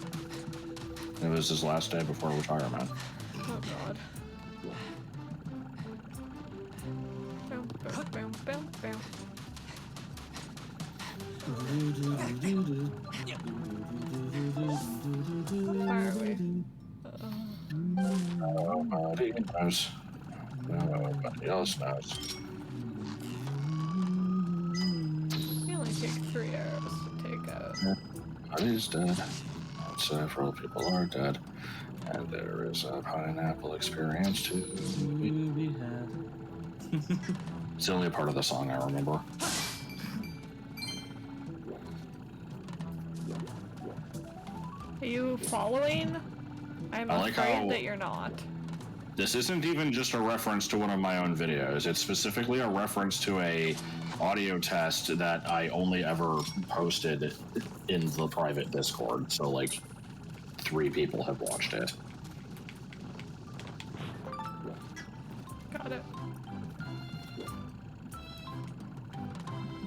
It was his last day before retirement.
Oh god. Boom, boom, boom, boom, boom. Fire away.
Nobody knows. Nobody else knows.
You only take 3 arrows to take out.
Nobody's dead. Several people are dead. And there is a pineapple experience to be had. It's the only part of the song I remember.
Are you following? I'm afraid that you're not.
This isn't even just a reference to one of my own videos. It's specifically a reference to a audio test that I only ever posted in the private Discord. So like 3 people have watched it.
Got it.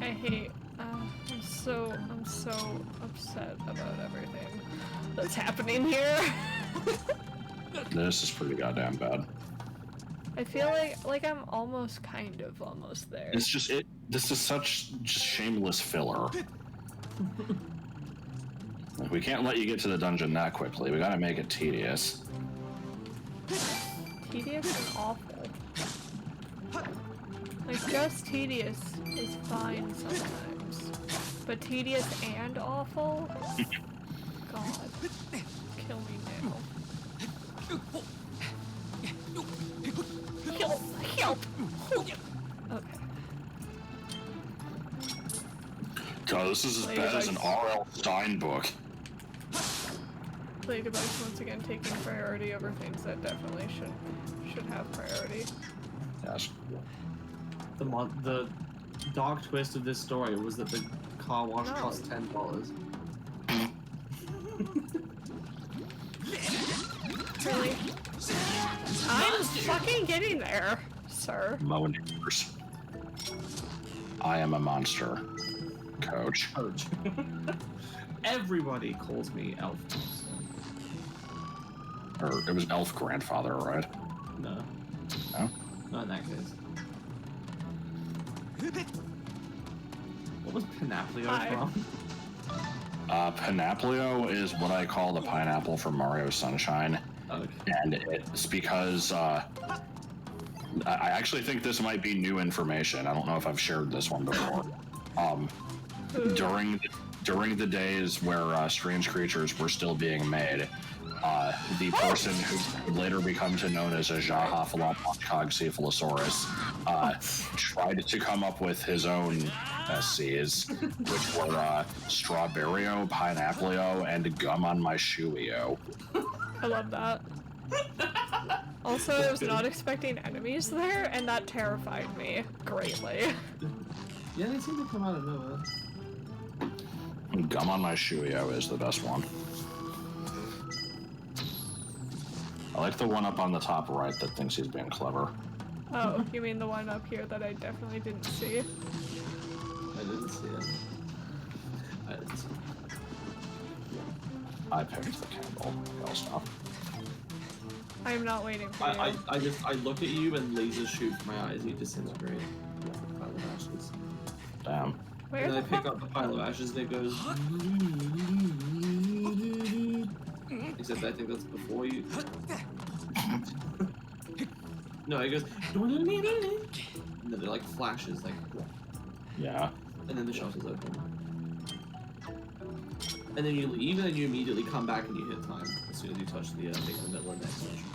I hate. I'm so upset about everything that's happening here.
This is pretty goddamn bad.
I feel like I'm almost there.
It's just this is such just shameless filler. Like, we can't let you get to the dungeon that quickly. We gotta make it tedious.
Tedious and awful. Like, just tedious is fine sometimes. But tedious and awful? God. Kill me now. Help! Okay.
God, this is as bad as an R.L. Stein book.
Ladybugs once again taking priority over things that definitely should have priority.
Yes.
The dark twist of this story was that the car wash cost $10.
Really? I'm fucking getting there, sir.
Monsters. I am a monster. Coach.
Everybody calls me Elf.
Or it was Elf Grandfather, right?
No.
No?
Not in that case. What was Panaplio from?
Panaplio is what I call the pineapple from Mario Sunshine.
Okay.
And it's because I actually think this might be new information. I don't know if I've shared this one before. During the days where strange creatures were still being made, the person who would later become known as a Jahaphilopodcogcephalosaurus tried to come up with his own SCs, which were Strawberryo, Pineappleo, and Gum on My Shoeio.
I love that. Also, I was not expecting enemies there, and that terrified me greatly.
Yeah, they seem to come out of nowhere.
Gum on my Shuyo is the best one. I like the one up on the top right that thinks he's being clever.
Oh, you mean the one up here that I definitely didn't see?
I didn't see it. I didn't see it.
I picked the candle. I'll stop.
I'm not waiting for you.
I look at you and laser shoot from my eyes. You disintegrate. Pile of ashes.
Damn.
Where
And then I
the
pick
fuck?
up the pile of ashes and it goes. Except I think that's before you. No, it goes. And then it like flashes like.
Yeah.
And then the shelter's open. And then you leave, and then you immediately come back and you hit time as soon as you touch the thing in the middle of the next mission.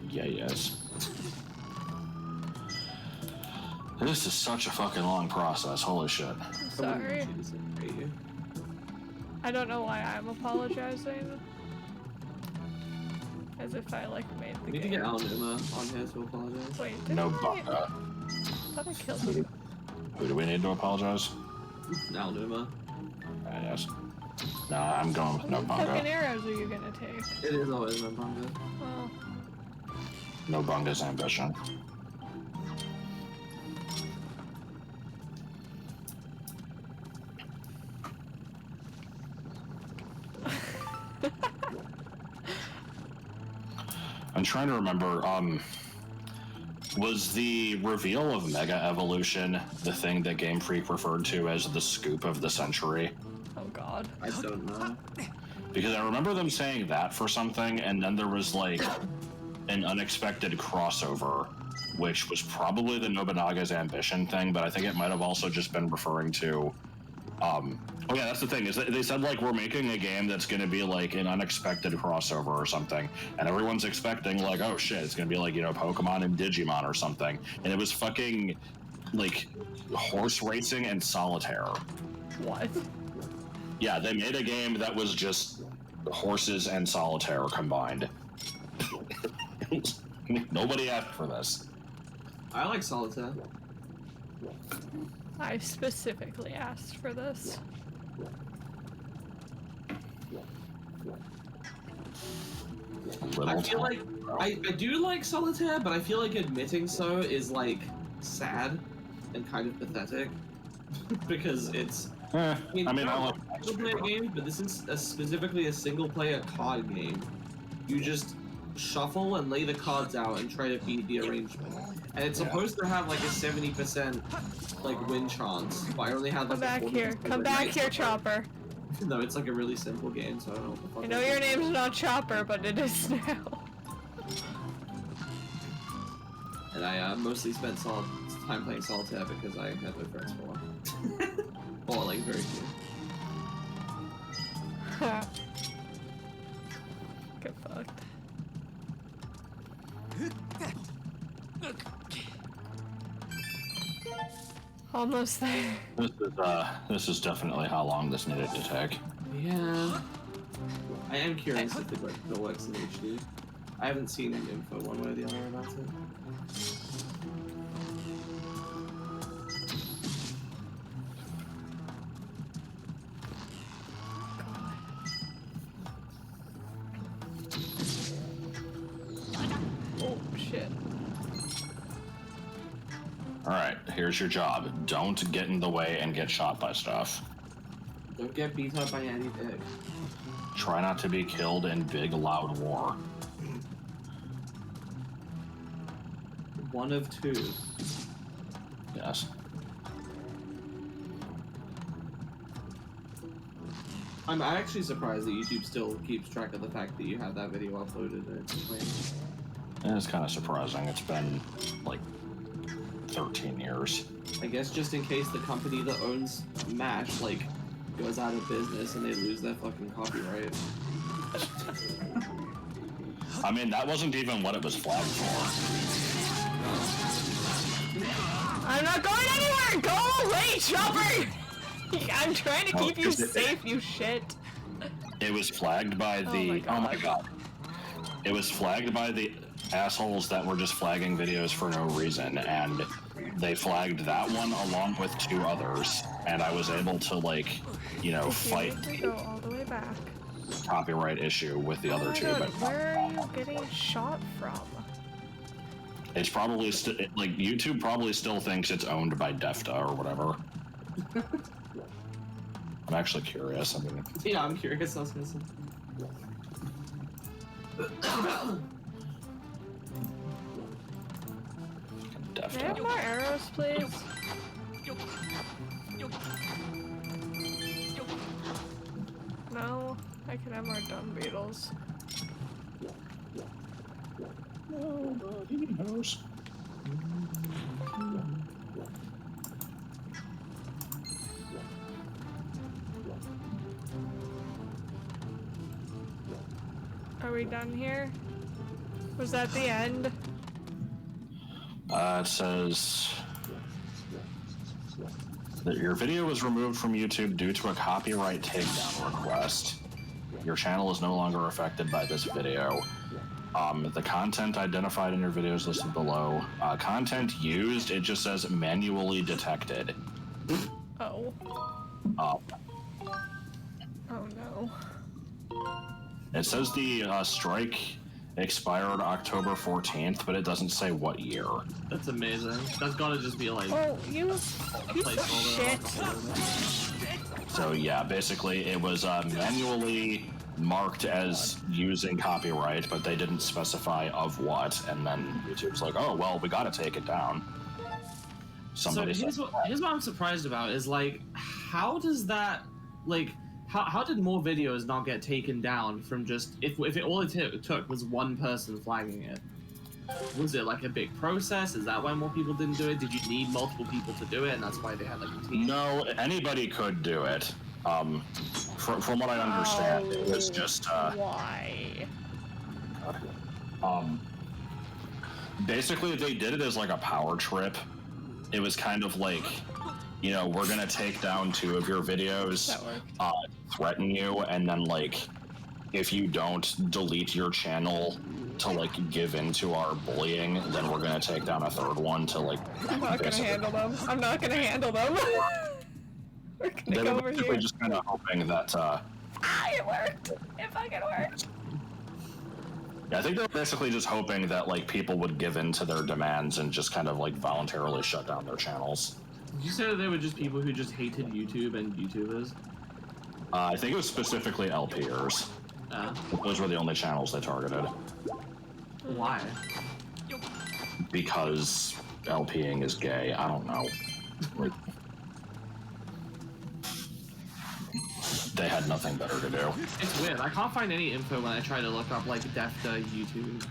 Yeah, yes. This is such a fucking long process. Holy shit.
I'm sorry. I don't know why I'm apologizing. As if I like made the
We need to
game.
get Alanuma on here to apologize.
Wait, didn't
No
I?
bunga.
I thought I killed you.
Who do we need to apologize?
Alanuma.
Yes. Nah, I'm going with no
What fucking
bunga.
arrows are you gonna take?
It is always no bunga.
Well,
No bunga's ambition. I'm trying to remember, was the reveal of Mega Evolution the thing that Game Freak referred to as the scoop of the century?
oh god.
I don't know.
Because I remember them saying that for something, and then there was like an unexpected crossover, which was probably the Nobunaga's ambition thing, but I think it might have also just been referring to oh yeah, that's the thing, is that they said like we're making a game that's gonna be like an unexpected crossover or something, and everyone's expecting like, oh shit, it's gonna be like, you know, Pokemon and Digimon or something. And it was fucking like horse racing and solitaire.
What?
Yeah, they made a game that was just horses and solitaire combined. Nobody asked for this.
I like Solitaire.
I specifically asked for this.
I feel like I do like Solitaire, but I feel like admitting so is like sad and kind of pathetic because it's.
I mean, I like
single-player game, but this is specifically a single-player card game. You just shuffle and lay the cards out and try to beat the arrangement. And it's supposed to have like a 70% like win chance, but I only had like
Come back
a 40%
here. Come
win
back
rate.
here, Chopper.
No, it's like a really simple game, so I don't know what the fuck.
I know your name's not Chopper, but it is now.
And I mostly spent time playing Solitaire because I had no friends for a while. Or like very few.
Get fucked. Almost there.
This is definitely how long this needed to take.
Yeah. I am curious if it works in HD. I haven't seen info one way or the other about it.
Oh shit.
Alright, here's your job. Don't get in the way and get shot by stuff.
Don't get beat up by any dick.
Try not to be killed in big, loud war.
One of two.
Yes.
I'm actually surprised that YouTube still keeps track of the fact that you have that video uploaded and it's playing.
And it's kind of surprising. It's been, like, 13 years.
I guess just in case the company that owns MASH, like, goes out of business and they lose their fucking copyright.
I mean, that wasn't even what it was flagged for.
I'm not going anywhere! Go away, Chopper! I'm trying to keep you safe, you shit.
It was flagged by the...
Oh my god.
It was flagged by the assholes that were just flagging videos for no reason, and they flagged that one along with 2 others, and I was able to, like, you know, fight
We go all the way back.
copyright issue with the other 2.
God,
But
where are you getting shot from?
it's probably like YouTube probably still thinks it's owned by Defta or whatever. I'm actually curious. I mean,
Yeah, I'm curious. I was gonna say.
Defta.
Can I have more arrows, please? No, I can have more dung beetles.
Nobody knows.
Are we done here? Was that the end?
It says that your video was removed from YouTube due to a copyright takedown request. Your channel is no longer affected by this video. The content identified in your video is listed below. Content used, it just says manually detected.
Oh.
Um,
Oh no.
it says the strike expired October 14th, but it doesn't say what year.
That's amazing. That's gotta just be like
Oh, you
a
piece of
placeholder.
shit.
So yeah, basically it was manually marked as using copyright, but they didn't specify of what, and then YouTube's like, oh, well, we gotta take it down. Somebody
So
said
here's what I'm surprised about is like, how does that, like, how did more videos not get taken down from just, if it all it took was one person flagging it? Was it like a big process? Is that why more people didn't do it? Did you need multiple people to do it, and that's why they had like a team?
no, anybody could do it. From what I understand, it was just
Why?
basically they did it as like a power trip. It was kind of like, you know, we're gonna take down 2 of your videos,
That worked.
threaten you, and then like if you don't delete your channel to like give into our bullying, then we're gonna take down a 3rd one to like
I'm not gonna
basically-
handle them. I'm not gonna handle them. We're
They
gonna go
were
over
basically
here.
just kind of hoping that
It worked! It fucking worked!
yeah, I think they're basically just hoping that like people would give in to their demands and just kind of like voluntarily shut down their channels.
Did you say that they were just people who just hated YouTube and YouTubers?
I think it was specifically LPers. Those were the only channels they targeted.
Why?
Because LPing is gay. I don't know. Like, they had nothing better to do.
It's weird. I can't find any info when I try to look up like Defta YouTube.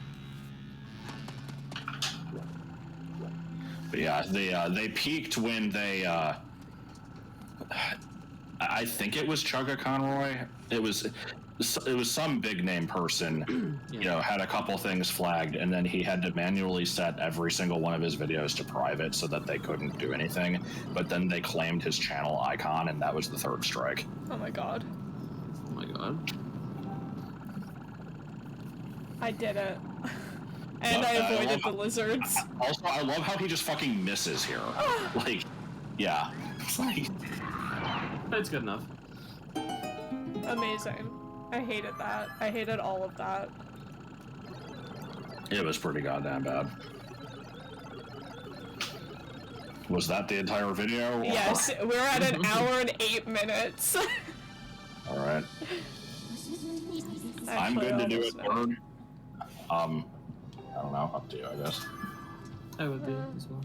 But yeah, they peaked when they I think it was Chugga Conroy. It was some big name person,
Yeah.
you know, had a couple things flagged, and then he had to manually set every single one of his videos to private so that they couldn't do anything. But then they claimed his channel icon, and that was the 3rd strike.
Oh my god.
Oh my god.
I did it. And
But,
I avoided
love-
the lizards.
Also, I love how he just fucking misses here. Like, yeah. It's like,
It's good enough.
Amazing. I hated that. I hated all of that.
it was pretty goddamn bad. Was that the entire video? Or-
Yes, we're at an hour and 8 minutes.
All right. I'm good to do it, Bird. I don't know. Up to you, I guess.
I would be as well.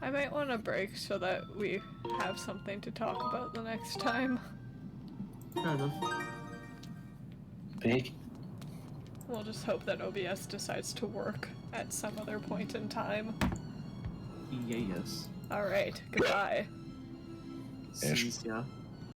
I might want a break so that we have something to talk about the next time.
Fair enough.
Big.
We'll just hope that OBS decides to work at some other point in time.
Yes.
Alright, goodbye.
Ish.
Yeah.